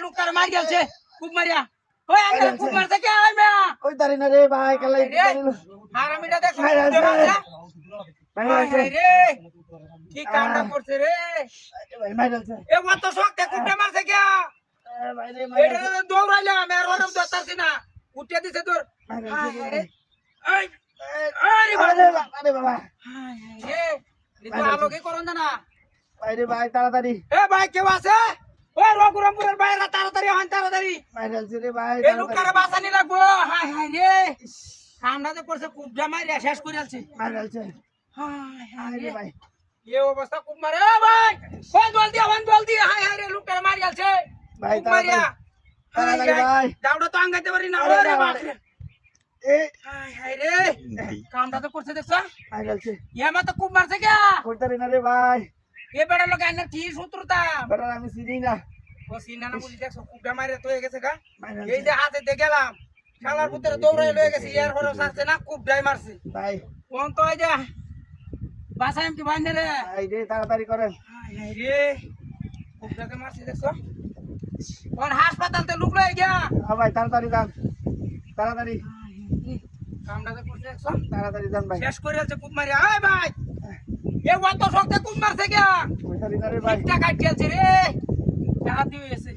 লুকার মার গেছে খুব মারিয়া ওই আঙ্কেল খুব মারছে কে আই মিয়া ওই দাঁড়ি না রে ভাই কালাই হারামিটা দেখ রে কি কামটা করছে রে ভাই মাইরাছে এ কত শক্ত কুটে মারছে কে ভাই রে এটা দৌড়াইলে আমি আর ওরম দস্তাছি না উঠে দিছে তোর মাইরাছে এই আরে বাবা আরে বাবা হায় রে এটা আলোকে করন না ভাই রে ভাই তাড়াতাড়ি এ ভাই কেউ আছে ওই রঘুরামপুরের বাইরে তাড়াতাড়ি হন তাড়াতাড়ি মাইরাছে রে ভাই এই লোকটারে বাঁচানি লাগবো হায় হায় রে কামড়াতে পড়ছে খুব জামাই রে শেষ করে আলছে মাইরাছে হায় হায় আরে রে ভাই এই অবস্থা খুব মারে এ ভাই ফোন জল দিয়ে হায় হায় রে লোকটারে মারি আলছে ভাই খুব মারিয়া তাড়াতাড়ি ভাই দাউড়া তো আঙ্গাইতে পারি না আরে ওরে বাপ বাবা। রে এ হায় হায় রে কামড়াতে পড়ছে দেখছ মাইরাছে ইয়ামা তো খুব মারছে কে ওই দাঁড়ি না রে ভাই এ বেড়া লোক আইনার কি শত্রুতা বেটা আমি চিনি না ও সিনানা বলি দেখছ খুব জামাই তো হয়ে গেছে গা মাইরাছে এই যে হাতে দিয়ে গেলাম শালার ভিতরে দৌড়াই লয়ে গেছে ইয়ার হলো সারছে না খুব ডাই মারছে ভাই কোন তো এই যে বাসায় কি বাইনে রে ভাই রে তাড়াতাড়ি করেন হায় হায় রে খুব জায়গা মারছে দেখছো কোন হাসপাতালতে লুক লয়ে গিয়া ভাই তাড়াতাড়ি যান তাড়াতাড়ি কামড়াতে পড়ছে দেখছো তাড়াতাড়ি যান ভাই শেষ করে আছে খুব মারি আয় ভাই এ কত শক্তে খুব মারছে গিয়া ওই দাঁড়ি না রে ভাই একটা কাটি আছে রে হাত দিয়ে গেছে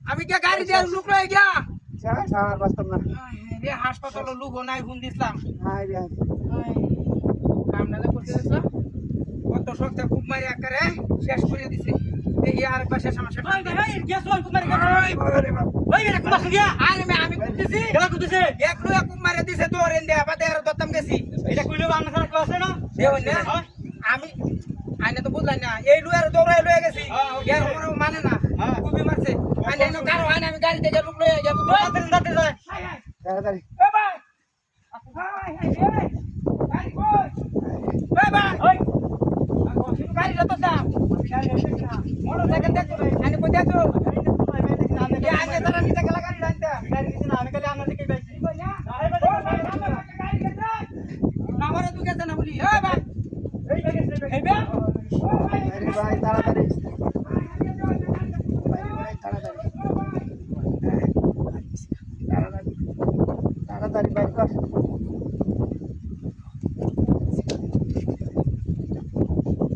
আমি কে গাড়ি দিয়ে লুক লয়ে গিয়া সার বাস্তব না হায় হায় রে হাসপাতালে লুক নাই ফোন দিছিলাম হাই রে কামড়াতে পড়ছে দেখছো কত শক্তে খুব মারি আকারে শেষ করে দিছে এই আর একবার শেষ আমার শেষ ভাই ভাই গেছ খুব মারি ভাই বাবারে বাপ ভাই রে খুব মারছে গিয়া আরে আমি কুটিছি কেলা কুটিছে এক লুয়া খুব মারি দিছে দৌড়েন দে আবার আর দত্তম গেছি এটা কইলো আমরা সারা ক্লাস না দেও না আমি আইনে তো বুঝলাই না এই লুয়ার দৌড়াই লয়ে গেছি এর কোনো মানে না খুবই মারছে আইনে নো কারো আইনে আমি গাড়ি থেকে লুক লয়ে যাব দৌড়াতে দাতে যায় তাড়াতাড়ি এ ভাই হাই হাই রে গাড়ি কই এ ভাই ওই গাড়ি যত দাম মোটরসাইকেল দেখো আইনে কই দেখো ये आगे तरह नीचे गला गाड़ी डालते हैं गाड़ी नीचे ना आने के लिए आना दिखे बैठ ठीक हो ना अरे भाई गाड़ी करते ना मारे तू कैसे ना बोली ए भाई ए बे ভাই তাড়াতাড়ি